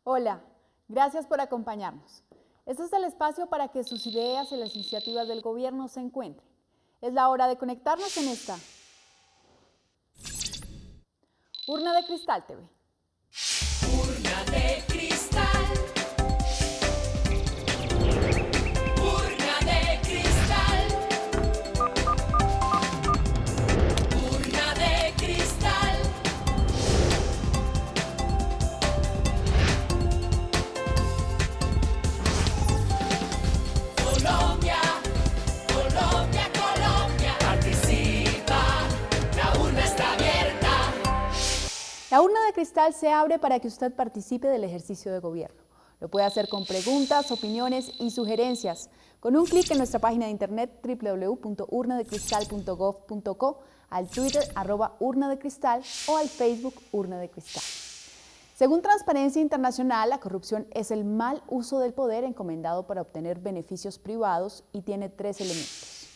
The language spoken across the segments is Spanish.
Hola, gracias por acompañarnos. Este es el espacio para que sus ideas y las iniciativas del gobierno se encuentren. Es la hora de conectarnos en esta Urna de Cristal TV. Urna de cristal. Urna de cristal. Urna de cristal. Colombia, Colombia, Colombia, participa, la urna está abierta. La urna de cristal se abre para que usted participe del ejercicio de gobierno. Lo puede hacer con preguntas, opiniones y sugerencias. Con un clic en nuestra página de internet www.urnadecristal.gov.co, al Twitter @urnadecristal o al Facebook Urna de Cristal. Según Transparencia Internacional, la corrupción es el mal uso del poder encomendado para obtener beneficios privados y tiene 3 elementos.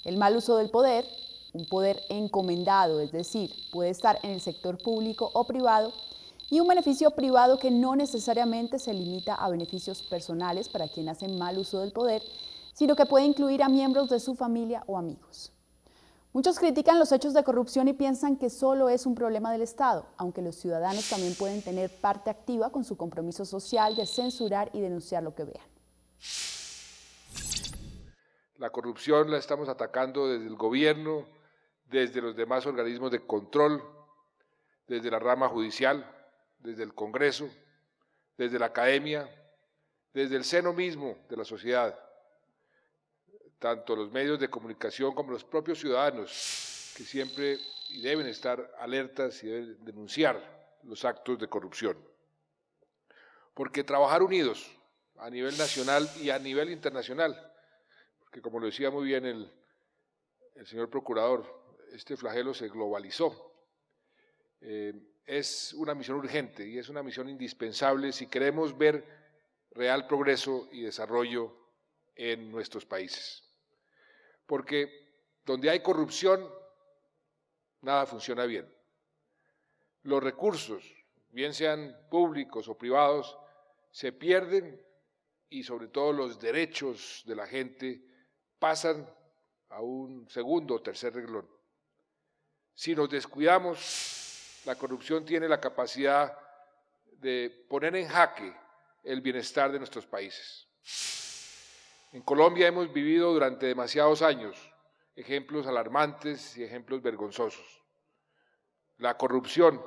El mal uso del poder, un poder encomendado, es decir, puede estar en el sector público o privado, y un beneficio privado que no necesariamente se limita a beneficios personales para quien hace mal uso del poder, sino que puede incluir a miembros de su familia o amigos. Muchos critican los hechos de corrupción y piensan que solo es un problema del Estado, aunque los ciudadanos también pueden tener parte activa con su compromiso social de censurar y denunciar lo que vean. La corrupción la estamos atacando desde el gobierno, desde los demás organismos de control, desde la rama judicial, desde el Congreso, desde la academia, desde el seno mismo de la sociedad, tanto los medios de comunicación como los propios ciudadanos, que siempre y deben estar alertas y deben denunciar los actos de corrupción. Porque trabajar unidos a nivel nacional y a nivel internacional, que como lo decía muy bien el señor procurador, este flagelo se globalizó. Es una misión urgente y es una misión indispensable si queremos ver real progreso y desarrollo en nuestros países. Porque donde hay corrupción, nada funciona bien. Los recursos, bien sean públicos o privados, se pierden y sobre todo los derechos de la gente pasan a un segundo o tercer renglón. Si nos descuidamos, la corrupción tiene la capacidad de poner en jaque el bienestar de nuestros países. En Colombia hemos vivido durante demasiados años ejemplos alarmantes y ejemplos vergonzosos. La corrupción,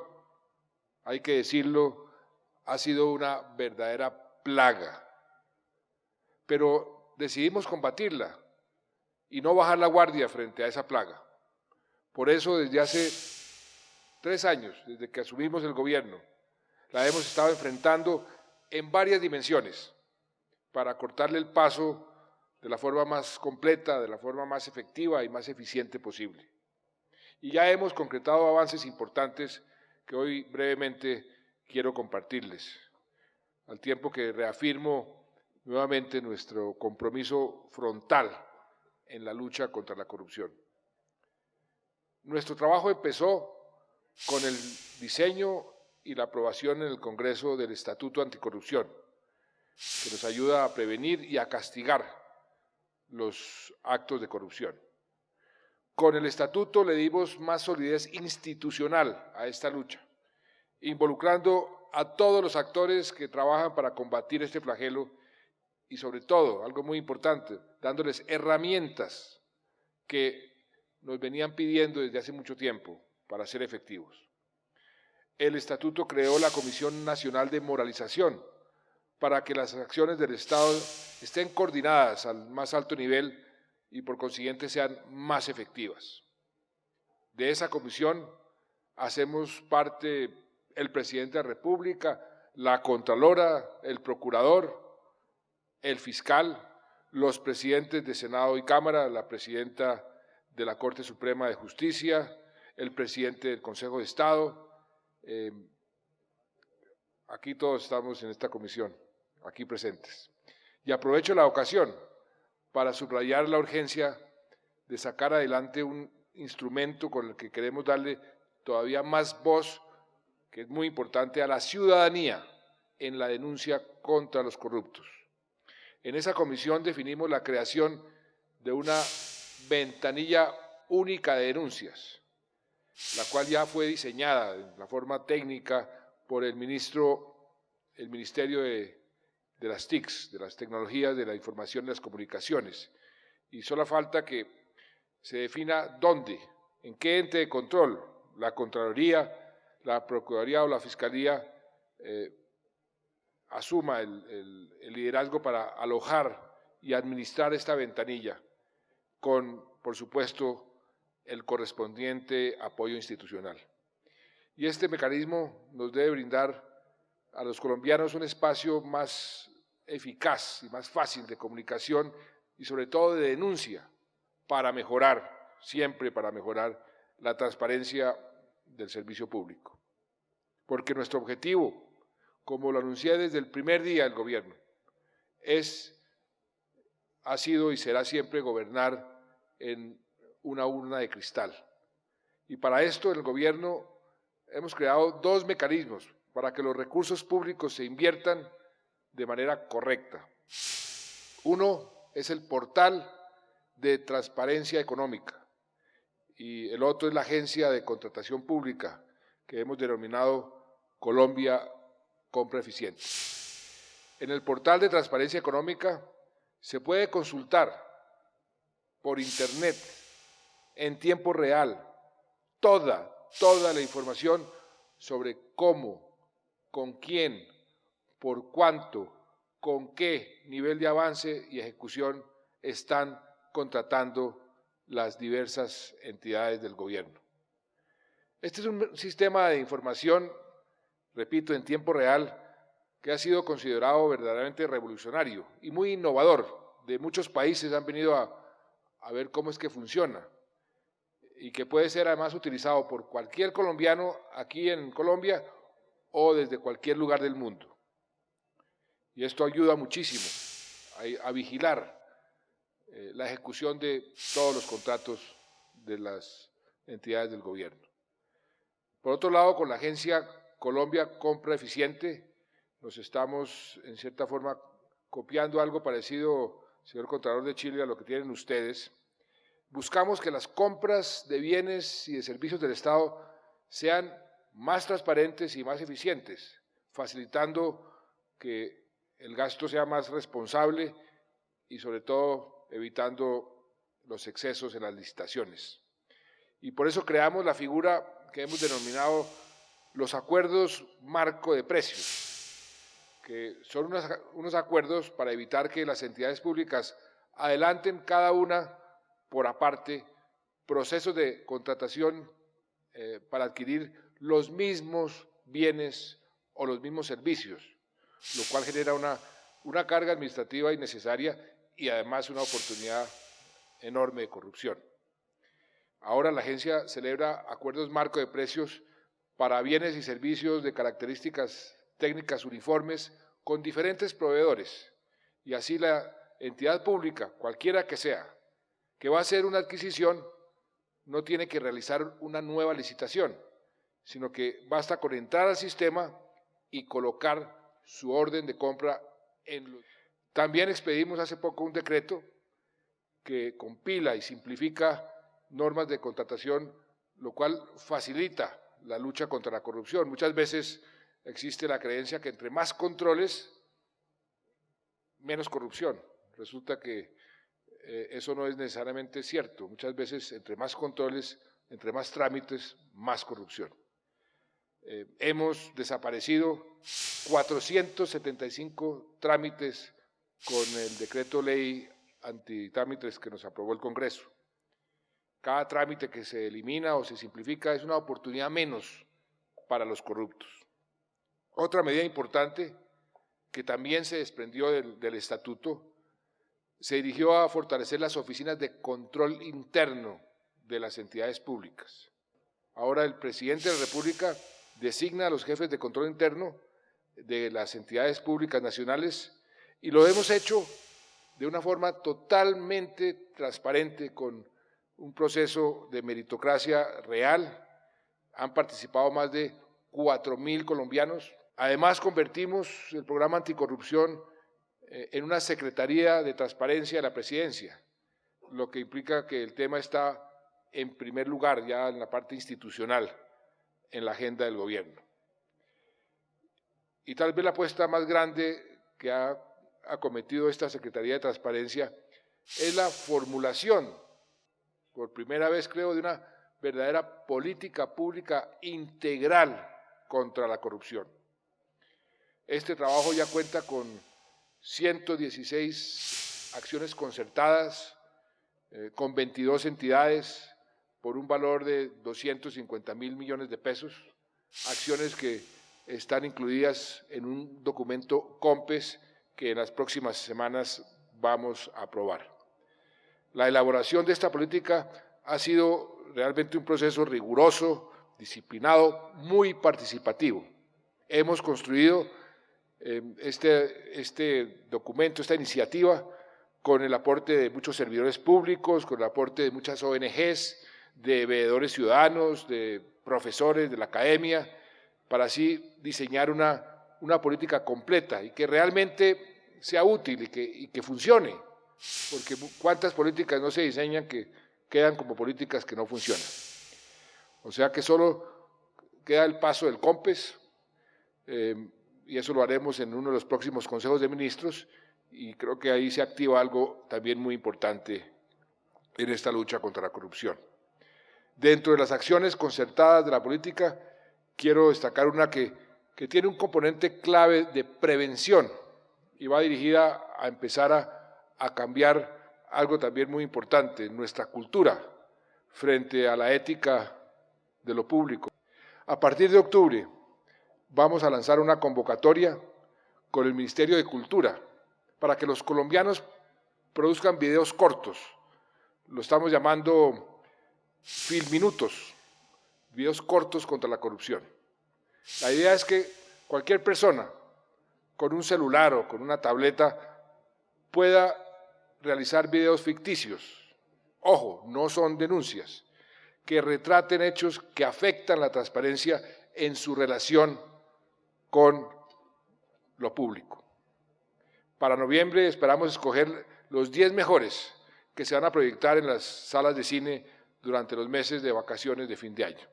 hay que decirlo, ha sido una verdadera plaga, pero decidimos combatirla y no bajar la guardia frente a esa plaga. Por eso, desde hace 3 años, desde que asumimos el gobierno, la hemos estado enfrentando en varias dimensiones para cortarle el paso de la forma más completa, de la forma más efectiva y más eficiente posible. Y ya hemos concretado avances importantes que hoy brevemente quiero compartirles, al tiempo que reafirmo nuevamente nuestro compromiso frontal en la lucha contra la corrupción. Nuestro trabajo empezó con el diseño y la aprobación en el Congreso del Estatuto Anticorrupción, que nos ayuda a prevenir y a castigar los actos de corrupción. Con el Estatuto le dimos más solidez institucional a esta lucha, involucrando a todos los actores que trabajan para combatir este flagelo y sobre todo, algo muy importante, dándoles herramientas que nos venían pidiendo desde hace mucho tiempo para ser efectivos. El Estatuto creó la Comisión Nacional de Moralización para que las acciones del Estado estén coordinadas al más alto nivel y por consiguiente sean más efectivas. De esa comisión hacemos parte el Presidente de la República, la Contralora, el Procurador, el Fiscal, los presidentes de Senado y Cámara, la Presidenta de la Corte Suprema de Justicia, el Presidente del Consejo de Estado. Aquí todos estamos en esta comisión, aquí presentes. Y aprovecho la ocasión para subrayar la urgencia de sacar adelante un instrumento con el que queremos darle todavía más voz que es muy importante, a la ciudadanía en la denuncia contra los corruptos. En esa comisión definimos la creación de una ventanilla única de denuncias, la cual ya fue diseñada en la forma técnica por el Ministerio de las TICs, de las Tecnologías de la Información y las Comunicaciones, y solo falta que se defina dónde, en qué ente de control, la Contraloría, la Procuraduría o la Fiscalía asuma el liderazgo para alojar y administrar esta ventanilla con, por supuesto, el correspondiente apoyo institucional. Y este mecanismo nos debe brindar a los colombianos un espacio más eficaz y más fácil de comunicación y sobre todo de denuncia para mejorar, siempre para mejorar la transparencia del servicio público. Porque nuestro objetivo, como lo anuncié desde el primer día del gobierno, ha sido y será siempre gobernar en una urna de cristal. Y para esto el gobierno hemos creado dos mecanismos para que los recursos públicos se inviertan de manera correcta. Uno es el portal de transparencia económica y el otro es la agencia de contratación pública que hemos denominado Colombia Compra Eficiente. En el portal de transparencia económica se puede consultar por internet en tiempo real toda la información sobre cómo, con quién, por cuánto, con qué nivel de avance y ejecución están contratando las diversas entidades del gobierno. Este es un sistema de información, repito, en tiempo real, que ha sido considerado verdaderamente revolucionario y muy innovador. De muchos países han venido a ver cómo es que funciona y que puede ser además utilizado por cualquier colombiano aquí en Colombia o desde cualquier lugar del mundo. Y esto ayuda muchísimo a vigilar la ejecución de todos los contratos de las entidades del gobierno. Por otro lado, con la agencia Colombia Compra Eficiente, nos estamos, en cierta forma, copiando algo parecido, señor Contralor de Chile, a lo que tienen ustedes. Buscamos que las compras de bienes y de servicios del Estado sean más transparentes y más eficientes, facilitando que el gasto sea más responsable y, sobre todo, evitando los excesos en las licitaciones. Y por eso creamos la figura que hemos denominado los acuerdos marco de precios, que son unos acuerdos para evitar que las entidades públicas adelanten cada una por aparte procesos de contratación para adquirir los mismos bienes o los mismos servicios, lo cual genera una carga administrativa innecesaria y además una oportunidad enorme de corrupción. Ahora la agencia celebra acuerdos marco de precios para bienes y servicios de características técnicas uniformes con diferentes proveedores, y así la entidad pública, cualquiera que sea, que va a hacer una adquisición, no tiene que realizar una nueva licitación, sino que basta con entrar al sistema y colocar su orden de compra en los... También expedimos hace poco un decreto que compila y simplifica normas de contratación, lo cual facilita la lucha contra la corrupción. Muchas veces existe la creencia que entre más controles, menos corrupción. Resulta que eso no es necesariamente cierto. Muchas veces entre más controles, entre más trámites, más corrupción. Hemos desaparecido 475 trámites con el decreto ley antitrámites que nos aprobó el Congreso. Cada trámite que se elimina o se simplifica es una oportunidad menos para los corruptos. Otra medida importante que también se desprendió del estatuto se dirigió a fortalecer las oficinas de control interno de las entidades públicas. Ahora el presidente de la República designa a los jefes de control interno de las entidades públicas nacionales y lo hemos hecho de una forma totalmente transparente con un proceso de meritocracia real. Han participado más de 4.000 colombianos. Además, convertimos el programa anticorrupción en una Secretaría de Transparencia de la Presidencia, lo que implica que el tema está en primer lugar ya en la parte institucional, en la agenda del gobierno. Y tal vez la apuesta más grande que ha acometido esta Secretaría de Transparencia es la formulación, por primera vez creo, de una verdadera política pública integral contra la corrupción. Este trabajo ya cuenta con 116 acciones concertadas con 22 entidades por un valor de 250.000 millones de pesos, acciones que están incluidas en un documento COMPES que en las próximas semanas vamos a aprobar. La elaboración de esta política ha sido realmente un proceso riguroso, disciplinado, muy participativo. Hemos construido este documento, esta iniciativa, con el aporte de muchos servidores públicos, con el aporte de muchas ONGs, de veedores ciudadanos, de profesores de la academia, para así diseñar una política completa y que realmente sea útil y que funcione, porque cuántas políticas no se diseñan que quedan como políticas que no funcionan. O sea que solo queda el paso del COMPES, y eso lo haremos en uno de los próximos consejos de ministros, y creo que ahí se activa algo también muy importante en esta lucha contra la corrupción. Dentro de las acciones concertadas de la política, quiero destacar una que tiene un componente clave de prevención y va dirigida a empezar a cambiar algo también muy importante, nuestra cultura frente a la ética de lo público. A partir de octubre vamos a lanzar una convocatoria con el Ministerio de Cultura para que los colombianos produzcan videos cortos. Lo estamos llamando Filminutos, videos cortos contra la corrupción. La idea es que cualquier persona con un celular o con una tableta pueda realizar videos ficticios. Ojo, no son denuncias, que retraten hechos que afectan la transparencia en su relación con lo público. Para noviembre esperamos escoger los 10 mejores que se van a proyectar en las salas de cine durante los meses de vacaciones de fin de año.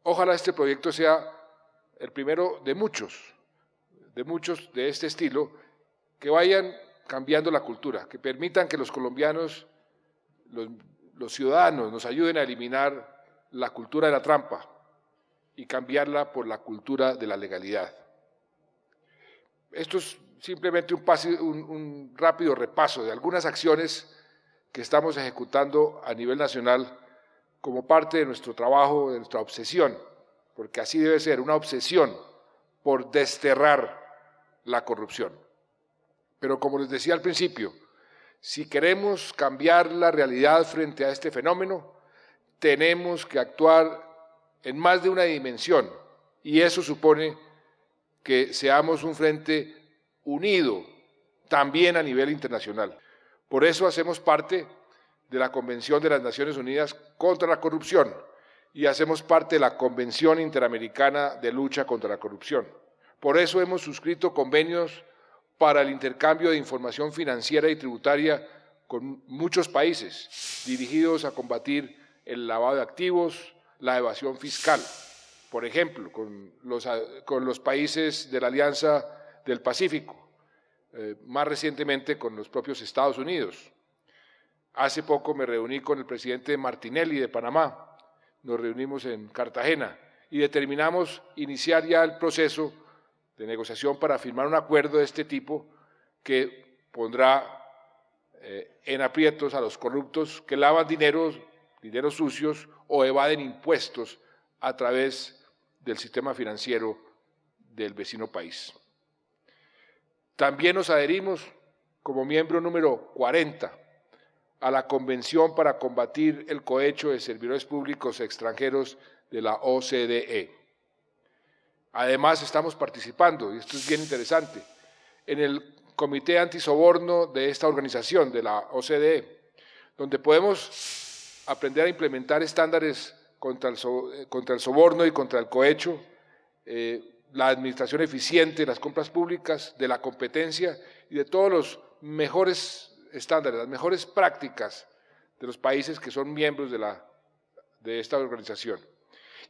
Ojalá este proyecto sea el primero de muchos de este estilo, que vayan cambiando la cultura, que permitan que los colombianos, los ciudadanos, nos ayuden a eliminar la cultura de la trampa y cambiarla por la cultura de la legalidad. Esto es simplemente un rápido repaso de algunas acciones que estamos ejecutando a nivel nacional como parte de nuestro trabajo, de nuestra obsesión, porque así debe ser, una obsesión por desterrar la corrupción. Pero como les decía al principio, si queremos cambiar la realidad frente a este fenómeno, tenemos que actuar en más de una dimensión, y eso supone que seamos un frente unido también a nivel internacional. Por eso hacemos parte de la Convención de las Naciones Unidas contra la Corrupción y hacemos parte de la Convención Interamericana de Lucha contra la Corrupción. Por eso hemos suscrito convenios para el intercambio de información financiera y tributaria con muchos países dirigidos a combatir el lavado de activos, la evasión fiscal. Por ejemplo, con los países de la Alianza del Pacífico, más recientemente con los propios Estados Unidos. Hace poco me reuní con el presidente Martinelli de Panamá, nos reunimos en Cartagena y determinamos iniciar ya el proceso de negociación para firmar un acuerdo de este tipo que pondrá en aprietos a los corruptos que lavan dineros sucios o evaden impuestos a través del sistema financiero del vecino país. También nos adherimos como miembro número 40 a la Convención para combatir el cohecho de servidores públicos extranjeros de la OCDE. Además, estamos participando, y esto es bien interesante, en el Comité Antisoborno de esta organización, de la OCDE, donde podemos aprender a implementar estándares contra el soborno y contra el cohecho, la administración eficiente de las compras públicas, de la competencia y de todos los mejores estándares, las mejores prácticas de los países que son miembros de esta organización.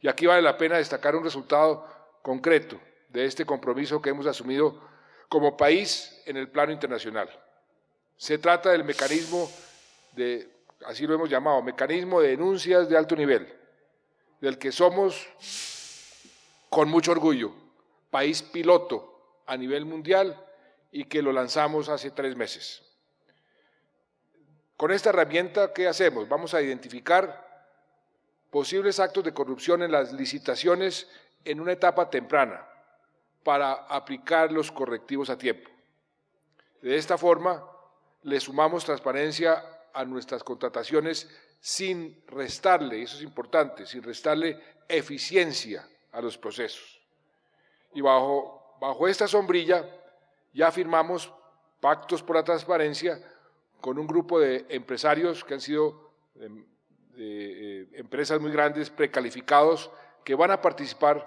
Y aquí vale la pena destacar un resultado concreto de este compromiso que hemos asumido como país en el plano internacional. Se trata del mecanismo así lo hemos llamado, mecanismo de denuncias de alto nivel, del que somos, con mucho orgullo, país piloto a nivel mundial y que lo lanzamos hace 3 meses. Con esta herramienta, ¿qué hacemos? Vamos a identificar posibles actos de corrupción en las licitaciones en una etapa temprana para aplicar los correctivos a tiempo. De esta forma, le sumamos transparencia a nuestras contrataciones sin restarle, eso es importante, sin restarle eficiencia a los procesos. Y bajo esta sombrilla ya firmamos pactos por la transparencia con un grupo de empresarios que han sido empresas muy grandes, precalificados, que van a participar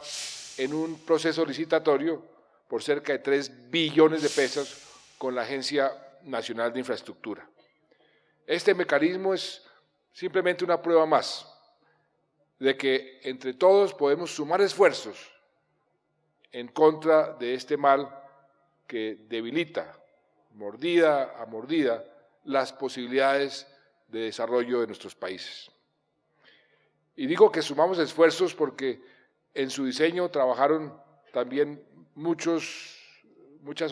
en un proceso licitatorio por cerca de 3 billones de pesos con la Agencia Nacional de Infraestructura. Este mecanismo es simplemente una prueba más de que entre todos podemos sumar esfuerzos en contra de este mal que debilita, mordida a mordida, las posibilidades de desarrollo de nuestros países. Y digo que sumamos esfuerzos porque en su diseño trabajaron también muchas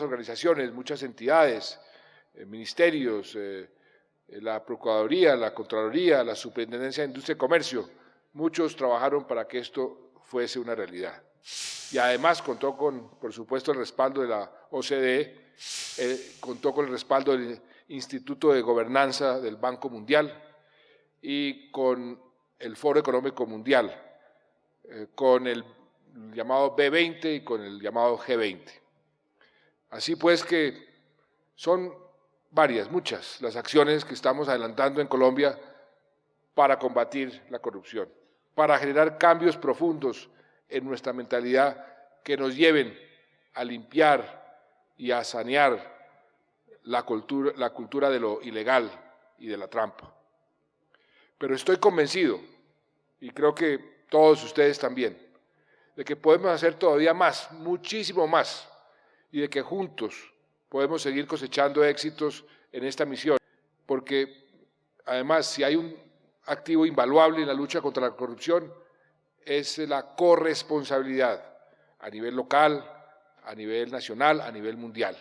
organizaciones, muchas entidades, ministerios, la Procuraduría, la Contraloría, la Superintendencia de Industria y Comercio. Muchos trabajaron para que esto fuese una realidad. Y además contó con, por supuesto, el respaldo de la OCDE, contó con el respaldo del Instituto de Gobernanza del Banco Mundial y con el Foro Económico Mundial, con el llamado B20 y con el llamado G20. Así pues que son muchas las acciones que estamos adelantando en Colombia para combatir la corrupción, para generar cambios profundos en nuestra mentalidad que nos lleven a limpiar y a sanear la cultura de lo ilegal y de la trampa. Pero estoy convencido, y creo que todos ustedes también, de que podemos hacer todavía más, muchísimo más, y de que juntos podemos seguir cosechando éxitos en esta misión, porque además si hay un activo invaluable en la lucha contra la corrupción es la corresponsabilidad a nivel local, a nivel nacional, a nivel mundial.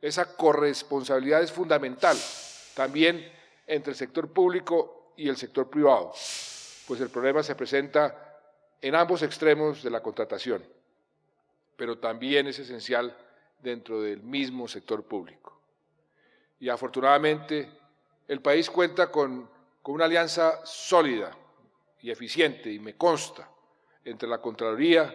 Esa corresponsabilidad es fundamental también entre el sector público y el sector privado, pues el problema se presenta en ambos extremos de la contratación, pero también es esencial dentro del mismo sector público. Y afortunadamente el país cuenta con una alianza sólida y eficiente, y me consta, entre la Contraloría,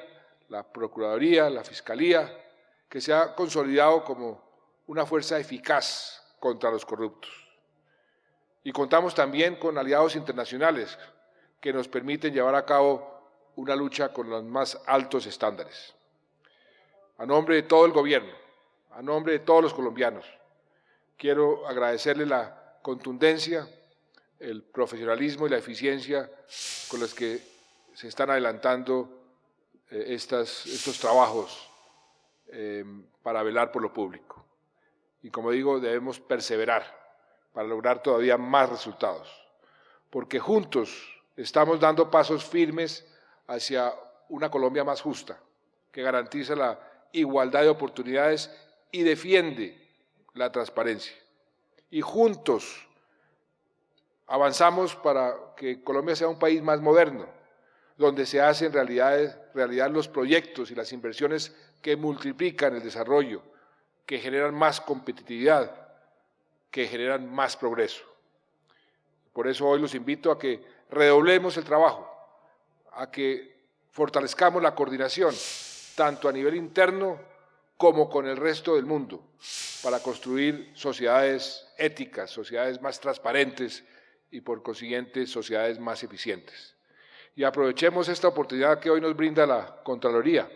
la Procuraduría, la Fiscalía, que se ha consolidado como una fuerza eficaz contra los corruptos. Y contamos también con aliados internacionales que nos permiten llevar a cabo una lucha con los más altos estándares. A nombre de todo el gobierno, a nombre de todos los colombianos, quiero agradecerle la contundencia, el profesionalismo y la eficiencia con los que se están adelantando estos trabajos para velar por lo público. Y como digo, debemos perseverar para lograr todavía más resultados, porque juntos estamos dando pasos firmes hacia una Colombia más justa, que garantiza la igualdad de oportunidades y defiende la transparencia. Y juntos avanzamos para que Colombia sea un país más moderno, donde se hacen realidad los proyectos y las inversiones que multiplican el desarrollo, que generan más competitividad, que generan más progreso. Por eso hoy los invito a que redoblemos el trabajo, a que fortalezcamos la coordinación, tanto a nivel interno como con el resto del mundo, para construir sociedades éticas, sociedades más transparentes y por consiguiente sociedades más eficientes. Y aprovechemos esta oportunidad que hoy nos brinda la Contraloría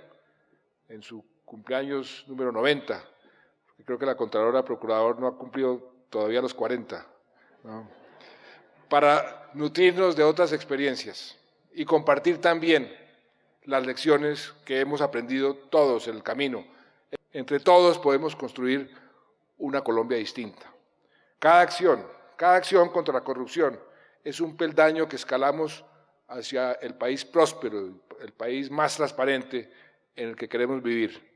en su cumpleaños número 90. Creo que la Contralora Procurador no ha cumplido todavía los 40, ¿no?, para nutrirnos de otras experiencias y compartir también las lecciones que hemos aprendido todos en el camino. Entre todos podemos construir una Colombia distinta. Cada acción contra la corrupción es un peldaño que escalamos hacia el país próspero, el país más transparente en el que queremos vivir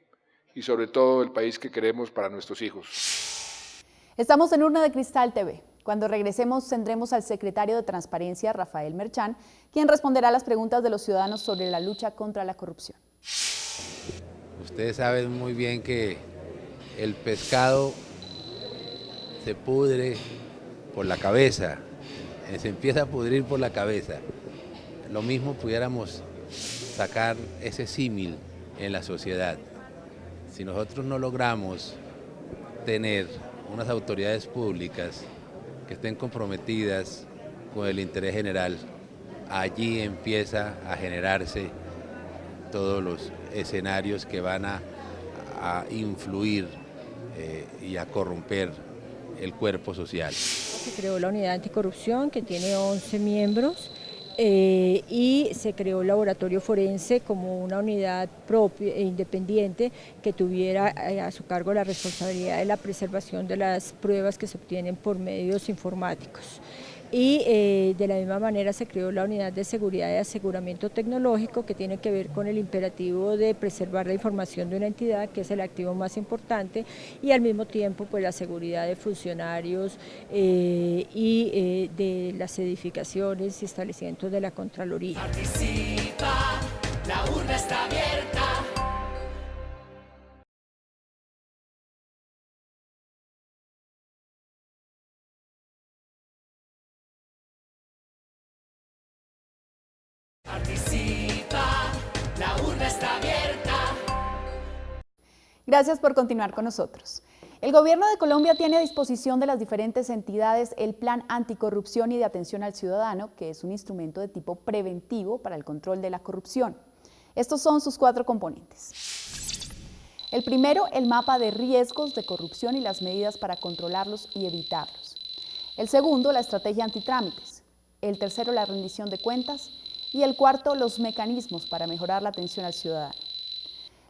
y sobre todo el país que queremos para nuestros hijos. Estamos en Urna de Cristal TV. Cuando regresemos tendremos al secretario de Transparencia, Rafael Merchán, quien responderá a las preguntas de los ciudadanos sobre la lucha contra la corrupción. Ustedes saben muy bien que el pescado se pudre por la cabeza, se empieza a pudrir por la cabeza. Lo mismo pudiéramos sacar ese símil en la sociedad. Si nosotros no logramos tener unas autoridades públicas que estén comprometidas con el interés general, allí empieza a generarse todos los escenarios que van a influir y a corromper el cuerpo social. Se creó la unidad anticorrupción que tiene 11 miembros y se creó el laboratorio forense como una unidad propia e independiente que tuviera a su cargo la responsabilidad de la preservación de las pruebas que se obtienen por medios informáticos. Y de la misma manera se creó la unidad de seguridad y aseguramiento tecnológico que tiene que ver con el imperativo de preservar la información de una entidad, que es el activo más importante, y al mismo tiempo pues la seguridad de funcionarios y de las edificaciones y establecimientos de la Contraloría. Participa, la urna está abierta. Participa, la urna está abierta. Gracias por continuar con nosotros. El Gobierno de Colombia tiene a disposición de las diferentes entidades el Plan Anticorrupción y de Atención al Ciudadano, que es un instrumento de tipo preventivo para el control de la corrupción. Estos son sus 4 componentes. El primero, el mapa de riesgos de corrupción y las medidas para controlarlos y evitarlos. El segundo, la estrategia antitrámites. El tercero, la rendición de cuentas. Y el cuarto, los mecanismos para mejorar la atención al ciudadano.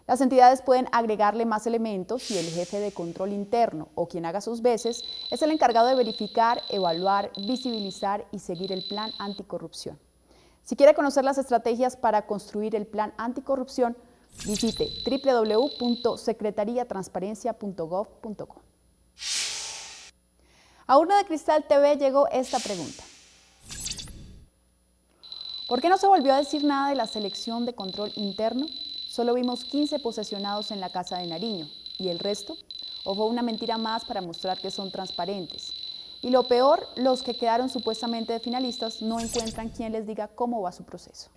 Las entidades pueden agregarle más elementos y el jefe de control interno o quien haga sus veces es el encargado de verificar, evaluar, visibilizar y seguir el plan anticorrupción. Si quiere conocer las estrategias para construir el plan anticorrupción, visite www.secretariatransparencia.gov.co. A Urna de Cristal TV llegó esta pregunta. ¿Por qué no se volvió a decir nada de la selección de control interno? Solo vimos 15 posesionados en la Casa de Nariño. ¿Y el resto? ¿O fue una mentira más para mostrar que son transparentes? Y lo peor, los que quedaron supuestamente de finalistas no encuentran quien les diga cómo va su proceso.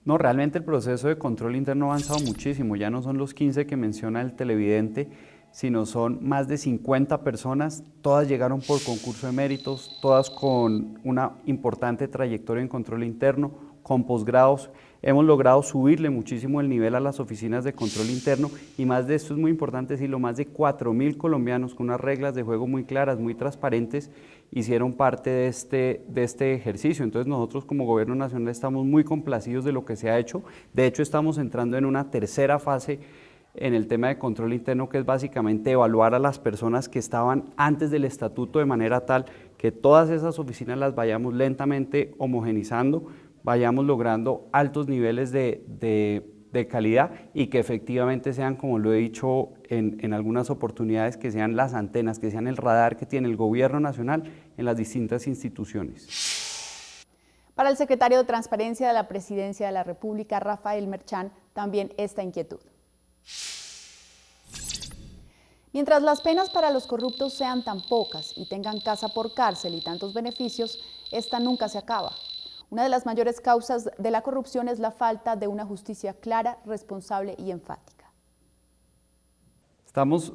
No, realmente el proceso de control interno ha avanzado muchísimo. Ya no son los 15 que menciona el televidente, sino son más de 50 personas. Todas llegaron por concurso de méritos, todas con una importante trayectoria en control interno, con posgrados. Hemos logrado subirle muchísimo el nivel a las oficinas de control interno y más de esto es muy importante decirlo, más de 4.000 colombianos con unas reglas de juego muy claras, muy transparentes, hicieron parte de este ejercicio. Entonces nosotros como Gobierno Nacional estamos muy complacidos de lo que se ha hecho. De hecho estamos entrando en una tercera fase en el tema de control interno, que es básicamente evaluar a las personas que estaban antes del estatuto de manera tal que todas esas oficinas las vayamos lentamente homogenizando, vayamos logrando altos niveles de calidad y que efectivamente sean, como lo he dicho en algunas oportunidades, que sean las antenas, que sean el radar que tiene el Gobierno Nacional en las distintas instituciones. Para el secretario de Transparencia de la Presidencia de la República, Rafael Merchán, también esta inquietud. Mientras las penas para los corruptos sean tan pocas y tengan casa por cárcel y tantos beneficios, esta nunca se acaba. Una de las mayores causas de la corrupción es la falta de una justicia clara, responsable y enfática. Estamos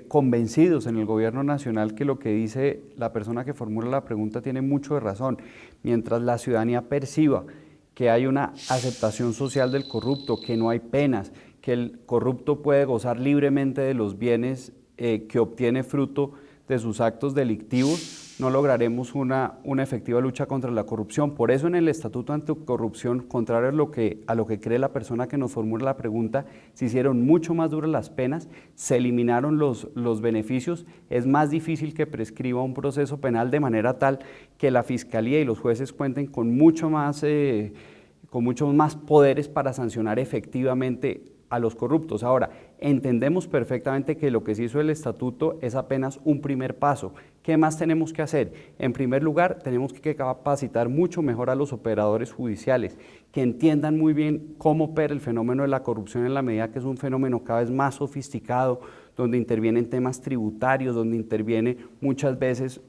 convencidos en el Gobierno Nacional que lo que dice la persona que formula la pregunta tiene mucho de razón. Mientras la ciudadanía perciba que hay una aceptación social del corrupto, que no hay penas, que el corrupto puede gozar libremente de los bienes que obtiene fruto de sus actos delictivos, no lograremos una efectiva lucha contra la corrupción. Por eso en el Estatuto Anticorrupción, contrario a lo que cree la persona que nos formula la pregunta, se hicieron mucho más duras las penas, se eliminaron los beneficios, es más difícil que prescriba un proceso penal de manera tal que la Fiscalía y los jueces cuenten con muchos más poderes para sancionar efectivamente a los corruptos. Ahora, entendemos perfectamente que lo que se hizo el estatuto es apenas un primer paso. ¿Qué más tenemos que hacer? En primer lugar, tenemos que capacitar mucho mejor a los operadores judiciales, que entiendan muy bien cómo opera el fenómeno de la corrupción en la medida que es un fenómeno cada vez más sofisticado, donde intervienen temas tributarios, donde interviene muchas veces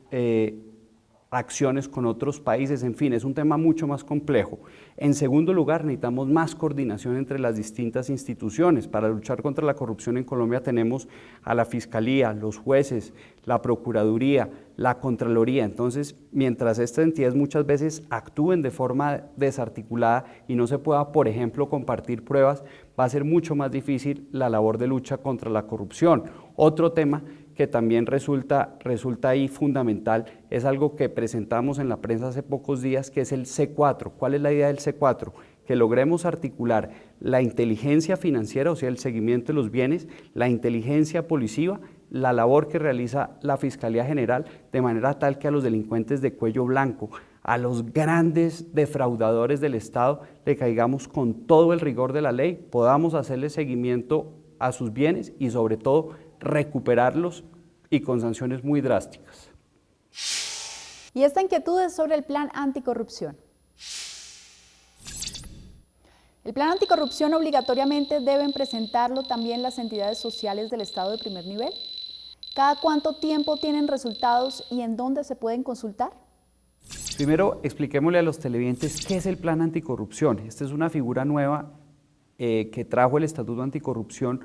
acciones con otros países, en fin, es un tema mucho más complejo. En segundo lugar, necesitamos más coordinación entre las distintas instituciones. Para luchar contra la corrupción en Colombia tenemos a la Fiscalía, los jueces, la Procuraduría, la Contraloría. Entonces, mientras estas entidades muchas veces actúen de forma desarticulada y no se pueda, por ejemplo, compartir pruebas, va a ser mucho más difícil la labor de lucha contra la corrupción. Otro tema que también resulta ahí fundamental, es algo que presentamos en la prensa hace pocos días, que es el C4. ¿Cuál es la idea del C4? Que logremos articular la inteligencia financiera, o sea, el seguimiento de los bienes, la inteligencia policiva, la labor que realiza la Fiscalía General, de manera tal que a los delincuentes de cuello blanco, a los grandes defraudadores del Estado, le caigamos con todo el rigor de la ley, podamos hacerle seguimiento a sus bienes y sobre todo recuperarlos y con sanciones muy drásticas. Y esta inquietud es sobre el plan anticorrupción. El plan anticorrupción obligatoriamente deben presentarlo también las entidades sociales del Estado de primer nivel. ¿Cada cuánto tiempo tienen resultados y en dónde se pueden consultar? Primero, expliquémosle a los televidentes qué es el plan anticorrupción. Esta es una figura nueva que trajo el Estatuto Anticorrupción,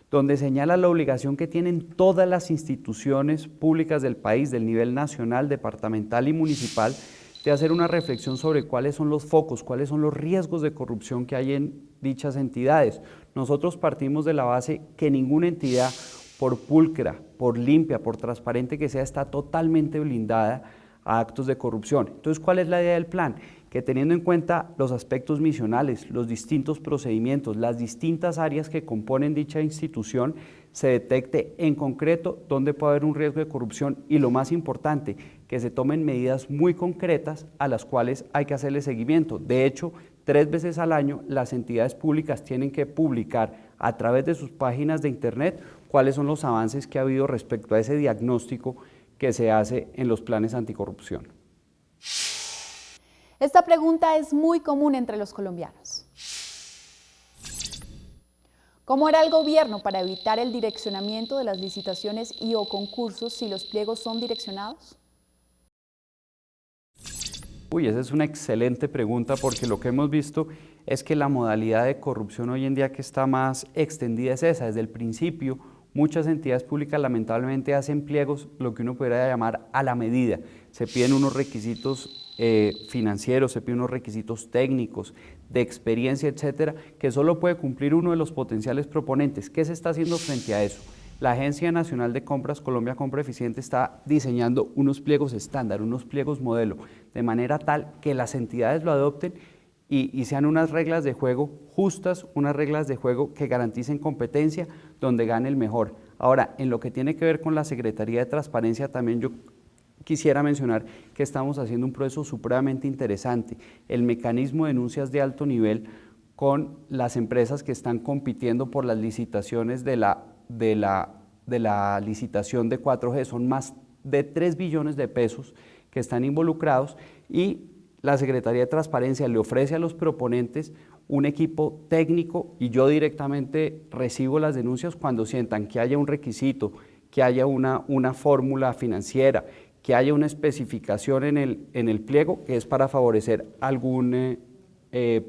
donde señala la obligación que tienen todas las instituciones públicas del país, del nivel nacional, departamental y municipal, de hacer una reflexión sobre cuáles son los focos, cuáles son los riesgos de corrupción que hay en dichas entidades. Nosotros partimos de la base que ninguna entidad, por pulcra, por limpia, por transparente que sea, está totalmente blindada a actos de corrupción. Entonces, ¿cuál es la idea del plan? Que teniendo en cuenta los aspectos misionales, los distintos procedimientos, las distintas áreas que componen dicha institución, se detecte en concreto dónde puede haber un riesgo de corrupción y lo más importante, que se tomen medidas muy concretas a las cuales hay que hacerle seguimiento. De hecho, 3 veces al año las entidades públicas tienen que publicar a través de sus páginas de internet cuáles son los avances que ha habido respecto a ese diagnóstico que se hace en los planes anticorrupción. Esta pregunta es muy común entre los colombianos. ¿Cómo hará el gobierno para evitar el direccionamiento de las licitaciones y o concursos si los pliegos son direccionados? Esa es una excelente pregunta porque lo que hemos visto es que la modalidad de corrupción hoy en día que está más extendida es esa. Desde el principio, muchas entidades públicas lamentablemente hacen pliegos, lo que uno podría llamar a la medida. Se piden unos requisitos financieros, se piden unos requisitos técnicos, de experiencia, etcétera, que solo puede cumplir uno de los potenciales proponentes. ¿Qué se está haciendo frente a eso? La Agencia Nacional de Compras, Colombia Compra Eficiente, está diseñando unos pliegos estándar, unos pliegos modelo, de manera tal que las entidades lo adopten y sean unas reglas de juego justas, unas reglas de juego que garanticen competencia, donde gane el mejor. Ahora, en lo que tiene que ver con la Secretaría de Transparencia, también yo quisiera mencionar que estamos haciendo un proceso supremamente interesante, el mecanismo de denuncias de alto nivel con las empresas que están compitiendo por las licitaciones de la licitación de 4G, son más de 3 billones de pesos que están involucrados y la Secretaría de Transparencia le ofrece a los proponentes un equipo técnico y yo directamente recibo las denuncias cuando sientan que haya un requisito, que haya una fórmula financiera, que haya una especificación en el pliego que es para favorecer algún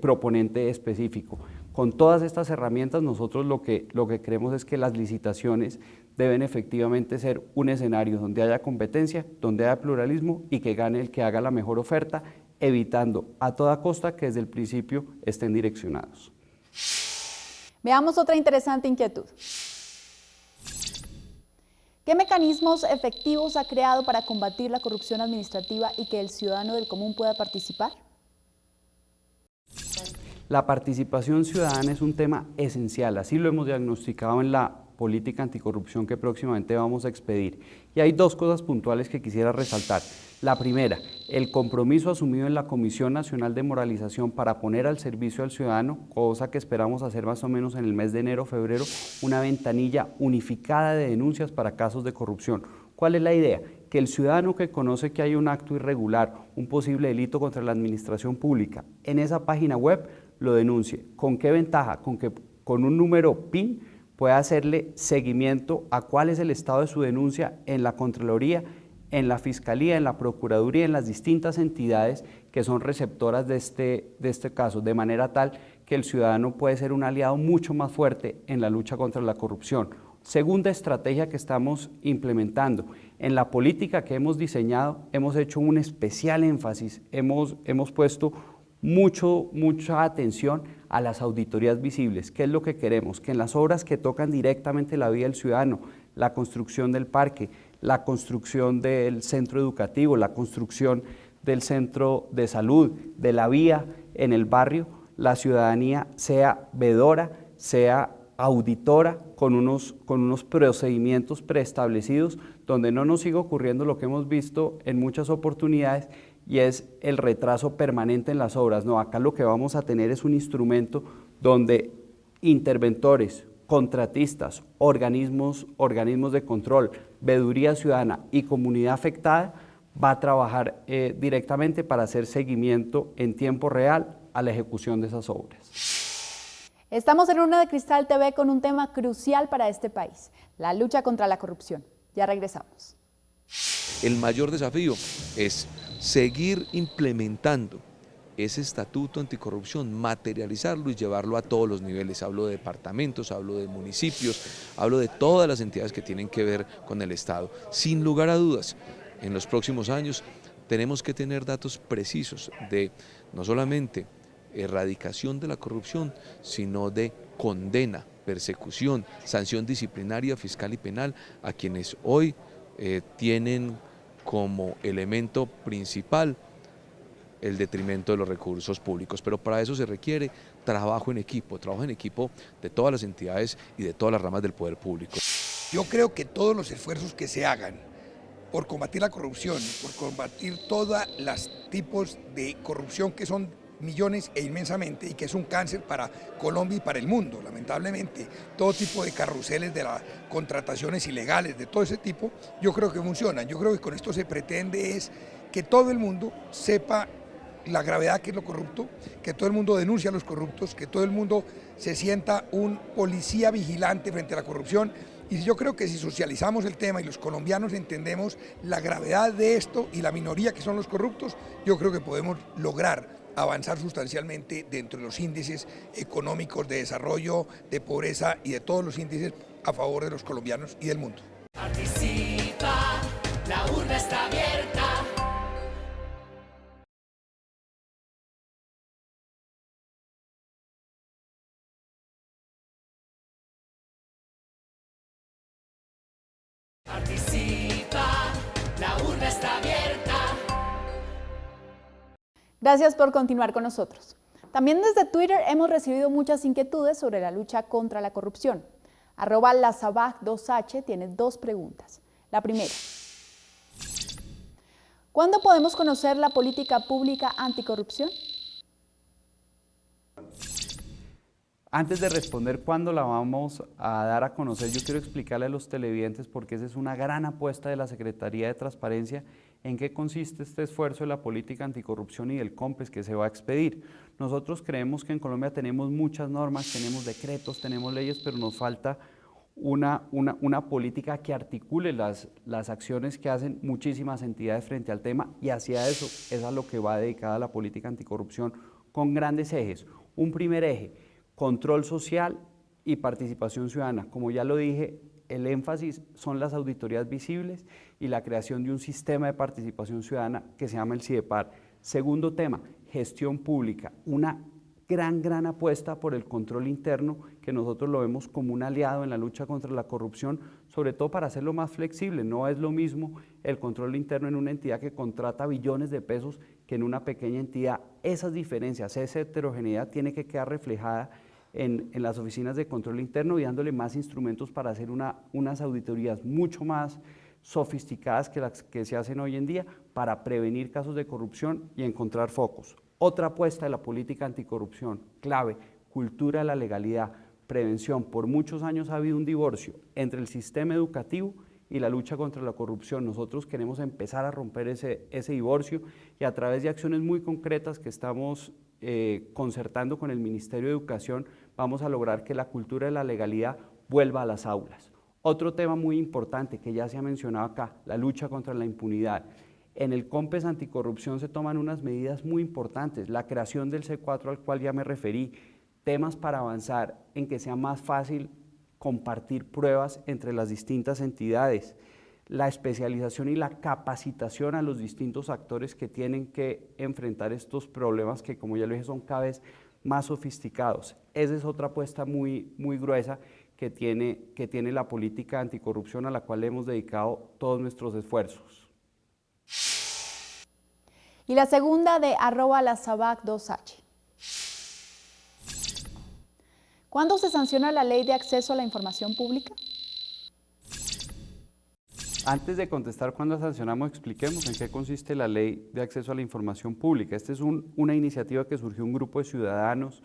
proponente específico. Con todas estas herramientas nosotros lo que creemos es que las licitaciones deben efectivamente ser un escenario donde haya competencia, donde haya pluralismo y que gane el que haga la mejor oferta evitando a toda costa que desde el principio estén direccionados. Veamos otra interesante inquietud. ¿Qué mecanismos efectivos ha creado para combatir la corrupción administrativa y que el ciudadano del común pueda participar? La participación ciudadana es un tema esencial, así lo hemos diagnosticado en la política anticorrupción que próximamente vamos a expedir. Y hay dos cosas puntuales que quisiera resaltar. La primera, el compromiso asumido en la Comisión Nacional de Moralización para poner al servicio al ciudadano, cosa que esperamos hacer más o menos en el mes de enero o febrero, una ventanilla unificada de denuncias para casos de corrupción. ¿Cuál es la idea? Que el ciudadano que conoce que hay un acto irregular, un posible delito contra la administración pública, en esa página web lo denuncie. ¿Con qué ventaja? Con que con un número PIN puede hacerle seguimiento a cuál es el estado de su denuncia en la Contraloría, en la Fiscalía, en la Procuraduría, en las distintas entidades que son receptoras de este caso, de manera tal que el ciudadano puede ser un aliado mucho más fuerte en la lucha contra la corrupción. Segunda estrategia que estamos implementando, en la política que hemos diseñado, hemos hecho un especial énfasis, hemos puesto mucha atención a las auditorías visibles. ¿Qué es lo que queremos? Que en las obras que tocan directamente la vida del ciudadano, la construcción del parque, la construcción del centro educativo, la construcción del centro de salud, de la vía en el barrio, la ciudadanía sea vedora, sea auditora con unos procedimientos preestablecidos donde no nos siga ocurriendo lo que hemos visto en muchas oportunidades y es el retraso permanente en las obras. No, acá lo que vamos a tener es un instrumento donde interventores, contratistas, organismos de control, veeduría ciudadana y comunidad afectada va a trabajar directamente para hacer seguimiento en tiempo real a la ejecución de esas obras. Estamos en Urna de Cristal TV con un tema crucial para este país, la lucha contra la corrupción. Ya regresamos. El mayor desafío es seguir implementando ese estatuto anticorrupción, materializarlo y llevarlo a todos los niveles. Hablo de departamentos, hablo de municipios, hablo de todas las entidades que tienen que ver con el Estado. Sin lugar a dudas, en los próximos años tenemos que tener datos precisos de no solamente erradicación de la corrupción, sino de condena, persecución, sanción disciplinaria, fiscal y penal a quienes hoy tienen como elemento principal el detrimento de los recursos públicos, pero para eso se requiere trabajo en equipo de todas las entidades y de todas las ramas del poder público. Yo creo que todos los esfuerzos que se hagan por combatir la corrupción, por combatir todos los tipos de corrupción que son millones e inmensamente y que es un cáncer para Colombia y para el mundo, lamentablemente, todo tipo de carruseles de las contrataciones ilegales, de todo ese tipo, yo creo que funcionan. Yo creo que con esto se pretende es que todo el mundo sepa la gravedad que es lo corrupto, que todo el mundo denuncie a los corruptos, que todo el mundo se sienta un policía vigilante frente a la corrupción. Y yo creo que si socializamos el tema y los colombianos entendemos la gravedad de esto y la minoría que son los corruptos, yo creo que podemos lograr avanzar sustancialmente dentro de los índices económicos de desarrollo, de pobreza y de todos los índices a favor de los colombianos y del mundo. Participa, la urna está abierta. Participa, la urna está abierta. Gracias por continuar con nosotros. También desde Twitter hemos recibido muchas inquietudes sobre la lucha contra la corrupción. @lazabaj2h tiene dos preguntas. La primera: ¿cuándo podemos conocer la política pública anticorrupción? Antes de responder cuándo la vamos a dar a conocer, yo quiero explicarle a los televidentes porque esa es una gran apuesta de la Secretaría de Transparencia en qué consiste este esfuerzo de la política anticorrupción y del COMPES que se va a expedir. Nosotros creemos que en Colombia tenemos muchas normas, tenemos decretos, tenemos leyes, pero nos falta una política que articule las acciones que hacen muchísimas entidades frente al tema y hacia eso es a lo que va dedicada la política anticorrupción con grandes ejes. Un primer eje: control social y participación ciudadana. Como ya lo dije, el énfasis son las auditorías visibles y la creación de un sistema de participación ciudadana que se llama el CIDEPAR. Segundo tema, gestión pública, una gran apuesta por el control interno, que nosotros lo vemos como un aliado en la lucha contra la corrupción, sobre todo para hacerlo más flexible. No es lo mismo el control interno en una entidad que contrata billones de pesos que en una pequeña entidad. Esas diferencias, esa heterogeneidad tiene que quedar reflejada en las oficinas de control interno y dándole más instrumentos para hacer unas auditorías mucho más sofisticadas que las que se hacen hoy en día para prevenir casos de corrupción y encontrar focos. Otra apuesta de la política anticorrupción, clave, cultura de la legalidad, prevención. Por muchos años ha habido un divorcio entre el sistema educativo y la lucha contra la corrupción. Nosotros queremos empezar a romper ese divorcio y a través de acciones muy concretas que estamos concertando con el Ministerio de Educación, vamos a lograr que la cultura de la legalidad vuelva a las aulas. Otro tema muy importante que ya se ha mencionado acá, la lucha contra la impunidad. En el COMPES Anticorrupción se toman unas medidas muy importantes, la creación del C4 al cual ya me referí, temas para avanzar en que sea más fácil compartir pruebas entre las distintas entidades, la especialización y la capacitación a los distintos actores que tienen que enfrentar estos problemas que, como ya lo dije, son cada vez más sofisticados. Esa es otra apuesta muy gruesa que tiene la política anticorrupción, a la cual le hemos dedicado todos nuestros esfuerzos. Y la segunda de @lasabac2h. ¿Cuándo se sanciona la ley de acceso a la información pública? Antes de contestar cuándo sancionamos, expliquemos en qué consiste la Ley de Acceso a la Información Pública. Esta es una iniciativa que surgió un grupo de ciudadanos,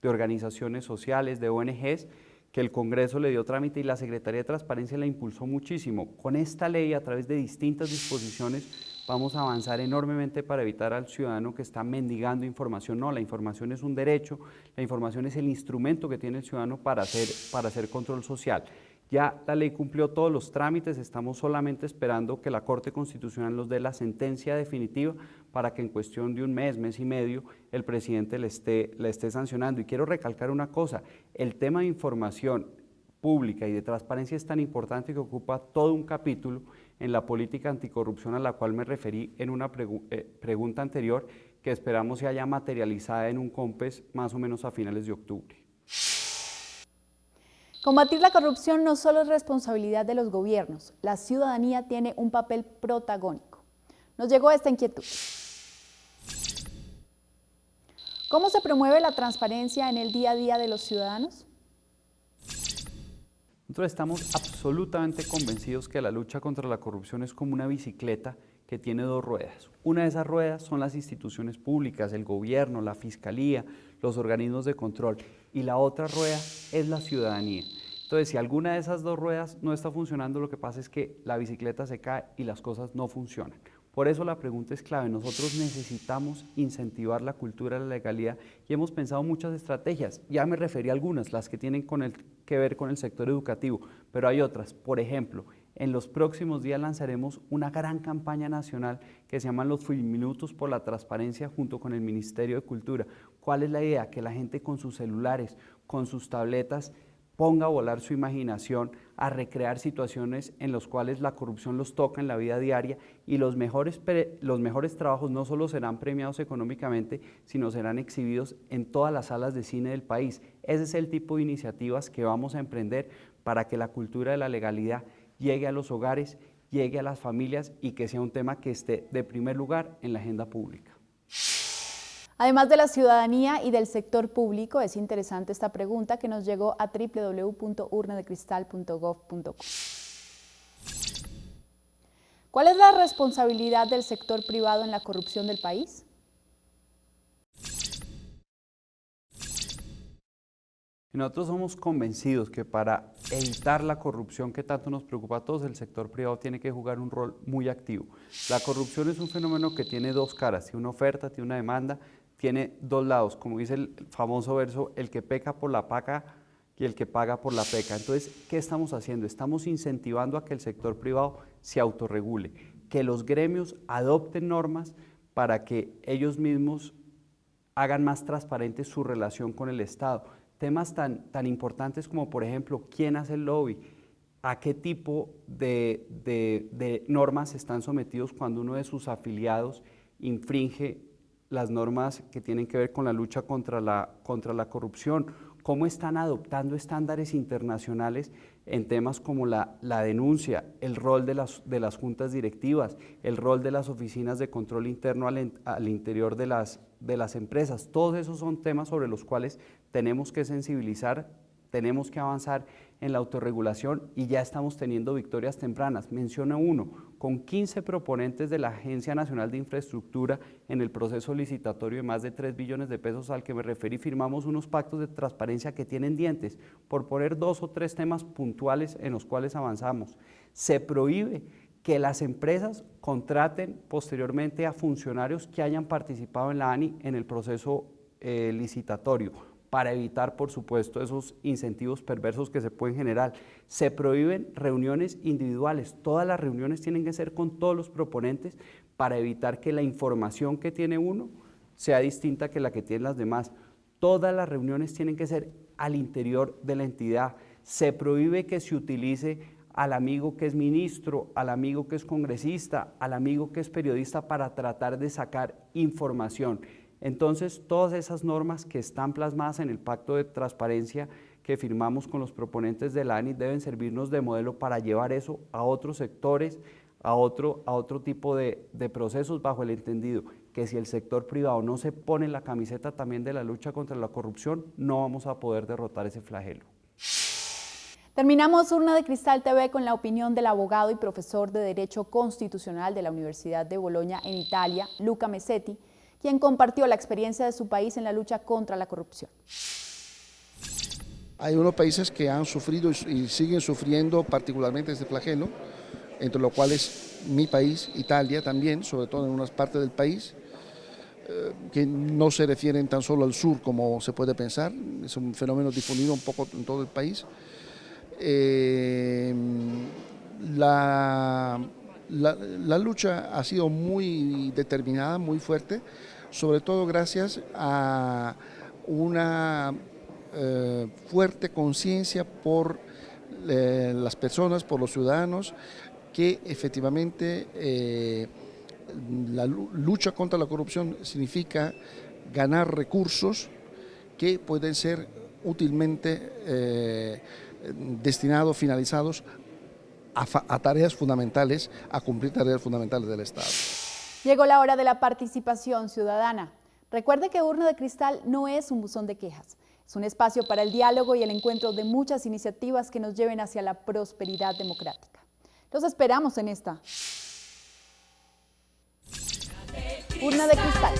de organizaciones sociales, de ONGs, que el Congreso le dio trámite y la Secretaría de Transparencia la impulsó muchísimo. Con esta ley, a través de distintas disposiciones, vamos a avanzar enormemente para evitar al ciudadano que está mendigando información. No, la información es un derecho, la información es el instrumento que tiene el ciudadano para hacer control social. Ya la ley cumplió todos los trámites, estamos solamente esperando que la Corte Constitucional nos dé la sentencia definitiva para que en cuestión de un mes y medio, el presidente la esté sancionando. Y quiero recalcar una cosa, el tema de información pública y de transparencia es tan importante que ocupa todo un capítulo en la política anticorrupción a la cual me referí en una pregunta anterior, que esperamos se haya materializada en un COMPES más o menos a finales de octubre. Combatir la corrupción no solo es responsabilidad de los gobiernos, la ciudadanía tiene un papel protagónico. Nos llegó esta inquietud. ¿Cómo se promueve la transparencia en el día a día de los ciudadanos? Nosotros estamos absolutamente convencidos que la lucha contra la corrupción es como una bicicleta que tiene dos ruedas. Una de esas ruedas son las instituciones públicas, el gobierno, la fiscalía, los organismos de control, y la otra rueda es la ciudadanía. Entonces, si alguna de esas dos ruedas no está funcionando, lo que pasa es que la bicicleta se cae y las cosas no funcionan. Por eso la pregunta es clave. Nosotros necesitamos incentivar la cultura de la legalidad y hemos pensado muchas estrategias. Ya me referí a algunas, las que tienen que ver con el sector educativo, pero hay otras. Por ejemplo, en los próximos días lanzaremos una gran campaña nacional que se llama Los Filminutos por la Transparencia junto con el Ministerio de Cultura. ¿Cuál es la idea? Que la gente con sus celulares, con sus tabletas, ponga a volar su imaginación, a recrear situaciones en las cuales la corrupción los toca en la vida diaria y los mejores trabajos no solo serán premiados económicamente, sino serán exhibidos en todas las salas de cine del país. Ese es el tipo de iniciativas que vamos a emprender para que la cultura de la legalidad llegue a los hogares, llegue a las familias y que sea un tema que esté de primer lugar en la agenda pública. Además de la ciudadanía y del sector público, es interesante esta pregunta que nos llegó a www.urnadecristal.gov.co. ¿Cuál es la responsabilidad del sector privado en la corrupción del país? Nosotros somos convencidos que para evitar la corrupción que tanto nos preocupa a todos, el sector privado tiene que jugar un rol muy activo. La corrupción es un fenómeno que tiene dos caras, tiene una oferta, tiene una demanda, tiene dos lados, como dice el famoso verso, el que peca por la paga y el que paga por la peca. Entonces, ¿qué estamos haciendo? Estamos incentivando a que el sector privado se autorregule, que los gremios adopten normas para que ellos mismos hagan más transparente su relación con el Estado. Temas tan importantes como, por ejemplo, quién hace el lobby, a qué tipo de normas están sometidos cuando uno de sus afiliados infringe las normas que tienen que ver con la lucha contra la corrupción, cómo están adoptando estándares internacionales en temas como la denuncia, el rol de las juntas directivas, el rol de las oficinas de control interno al interior de las empresas. Todos esos son temas sobre los cuales tenemos que sensibilizar, tenemos que avanzar en la autorregulación y ya estamos teniendo victorias tempranas. Menciono uno, con 15 proponentes de la Agencia Nacional de Infraestructura en el proceso licitatorio de más de 3 billones de pesos al que me referí, firmamos unos pactos de transparencia que tienen dientes, por poner 2 o 3 temas puntuales en los cuales avanzamos. Se prohíbe que las empresas contraten posteriormente a funcionarios que hayan participado en la ANI en el proceso licitatorio, para evitar, por supuesto, esos incentivos perversos que se pueden generar. Se prohíben reuniones individuales, todas las reuniones tienen que ser con todos los proponentes para evitar que la información que tiene uno sea distinta que la que tienen las demás. Todas las reuniones tienen que ser al interior de la entidad. Se prohíbe que se utilice al amigo que es ministro, al amigo que es congresista, al amigo que es periodista para tratar de sacar información. Entonces, todas esas normas que están plasmadas en el Pacto de Transparencia que firmamos con los proponentes de la ANI deben servirnos de modelo para llevar eso a otros sectores, a otro tipo de procesos, bajo el entendido que si el sector privado no se pone en la camiseta también de la lucha contra la corrupción, no vamos a poder derrotar ese flagelo. Terminamos Urna de Cristal TV con la opinión del abogado y profesor de Derecho Constitucional de la Universidad de Bolonia en Italia, Luca Mesetti, quien compartió la experiencia de su país en la lucha contra la corrupción. Hay unos países que han sufrido y siguen sufriendo particularmente este flagelo, entre los cuales mi país, Italia también, sobre todo en unas partes del país, que no se refieren tan solo al sur como se puede pensar, es un fenómeno difundido un poco en todo el país. La lucha ha sido muy determinada, muy fuerte, sobre todo gracias a una fuerte conciencia por las personas, por los ciudadanos, que efectivamente la lucha contra la corrupción significa ganar recursos que pueden ser útilmente destinados, finalizados a tareas fundamentales, a cumplir tareas fundamentales del Estado. Llegó la hora de la participación ciudadana. Recuerde que Urna de Cristal no es un buzón de quejas, es un espacio para el diálogo y el encuentro de muchas iniciativas que nos lleven hacia la prosperidad democrática. Los esperamos en esta Urna de Cristal.